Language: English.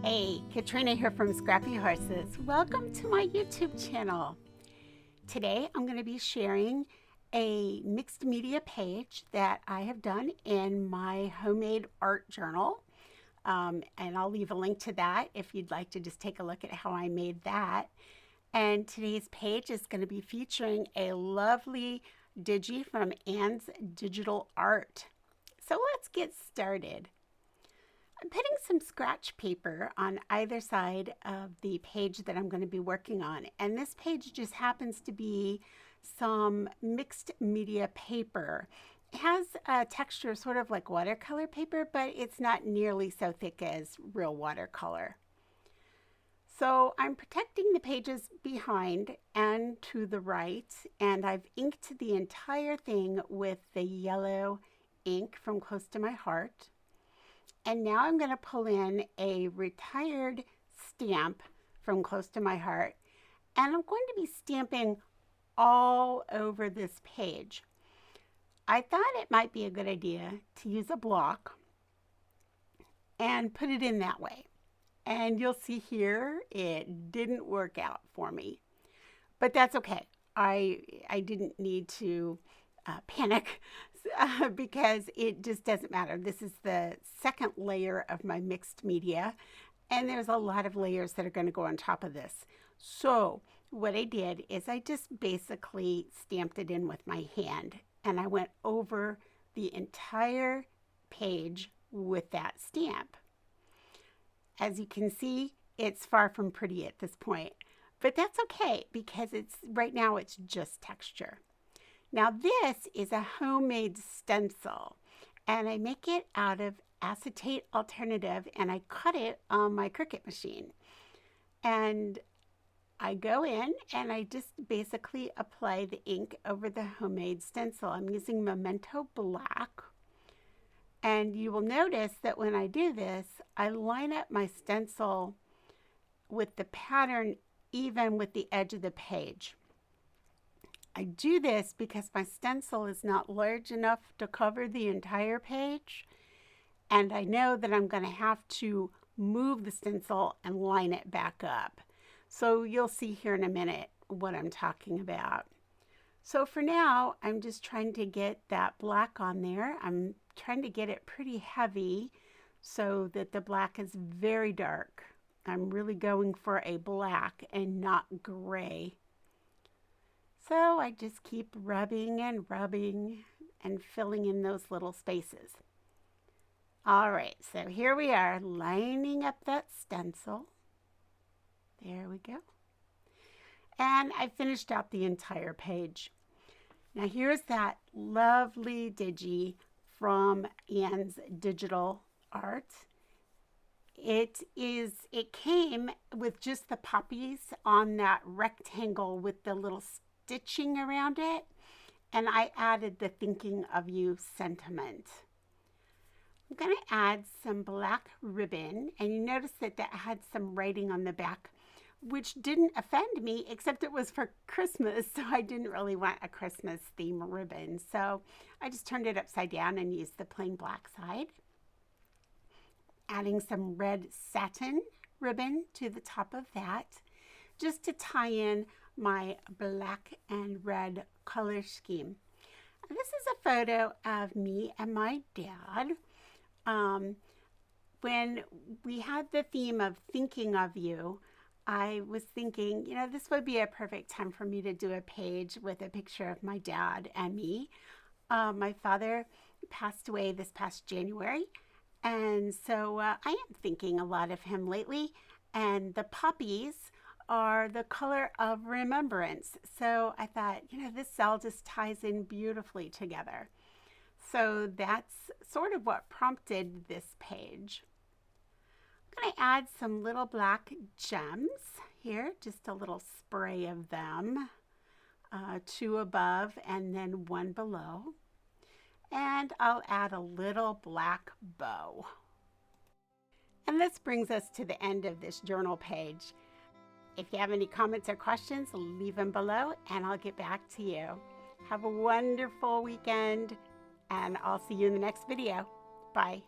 Hey, Katrina here from Scrappy Horses. Welcome to my YouTube channel. Today I'm going to be sharing a mixed media page that I have done in my homemade art journal. And I'll leave a link to that if you'd like to just take a look at how I made that. And today's page is going to be featuring a lovely digi from Anne's Digital Art. So let's get started. I'm putting some scratch paper on either side of the page that I'm going to be working on. And this page just happens to be some mixed media paper. It has a texture sort of like watercolor paper, but it's not nearly so thick as real watercolor. So I'm protecting the pages behind and to the right, and I've inked the entire thing with the yellow ink from Close to My Heart. And now I'm going to pull in a retired stamp from Close to My Heart, and I'm going to be stamping all over this page. I thought it might be a good idea to use a block and put it in that way. And you'll see here, it didn't work out for me, but that's okay. I didn't need to panic because it just doesn't matter. This is the second layer of my mixed media, and there's a lot of layers that are going to go on top of this. So what I did is I just basically stamped it in with my hand, and I went over the entire page with that stamp. As you can see, it's far from pretty at this point, but that's okay because right now it's just texture. Now this is a homemade stencil, and I make it out of acetate alternative, and I cut it on my Cricut machine. And I go in and I just basically apply the ink over the homemade stencil. I'm using Memento Black. And you will notice that when I do this, I line up my stencil with the pattern even with the edge of the page. I do this because my stencil is not large enough to cover the entire page, and I know that I'm going to have to move the stencil and line it back up. So you'll see here in a minute what I'm talking about. So for now, I'm just trying to get that black on there. I'm trying to get it pretty heavy so that the black is very dark. I'm really going for a black and not gray. So I just keep rubbing and filling in those little spaces. All right, so here we are lining up that stencil. There we go. And I finished out the entire page. Now here's that lovely digi from Anne's Digital Art. It came with just the poppies on that rectangle with the little stitching around it, and I added the thinking of you sentiment. I'm going to add some black ribbon, and you notice that had some writing on the back, which didn't offend me, except it was for Christmas, so I didn't really want a Christmas theme ribbon. So I just turned it upside down and used the plain black side. Adding some red satin ribbon to the top of that, just to tie in my black and red color scheme. This is a photo of me and my dad. When we had the theme of thinking of you, I was thinking, this would be a perfect time for me to do a page with a picture of my dad and me. My father passed away this past January, and so I am thinking a lot of him lately, and the poppies are the color of remembrance. So I thought, this all just ties in beautifully together. So that's sort of what prompted this page. I'm going to add some little black gems here, just a little spray of them, 2 above and then 1 below. And I'll add a little black bow. And this brings us to the end of this journal page. If you have any comments or questions, leave them below and I'll get back to you. Have a wonderful weekend, and I'll see you in the next video. Bye.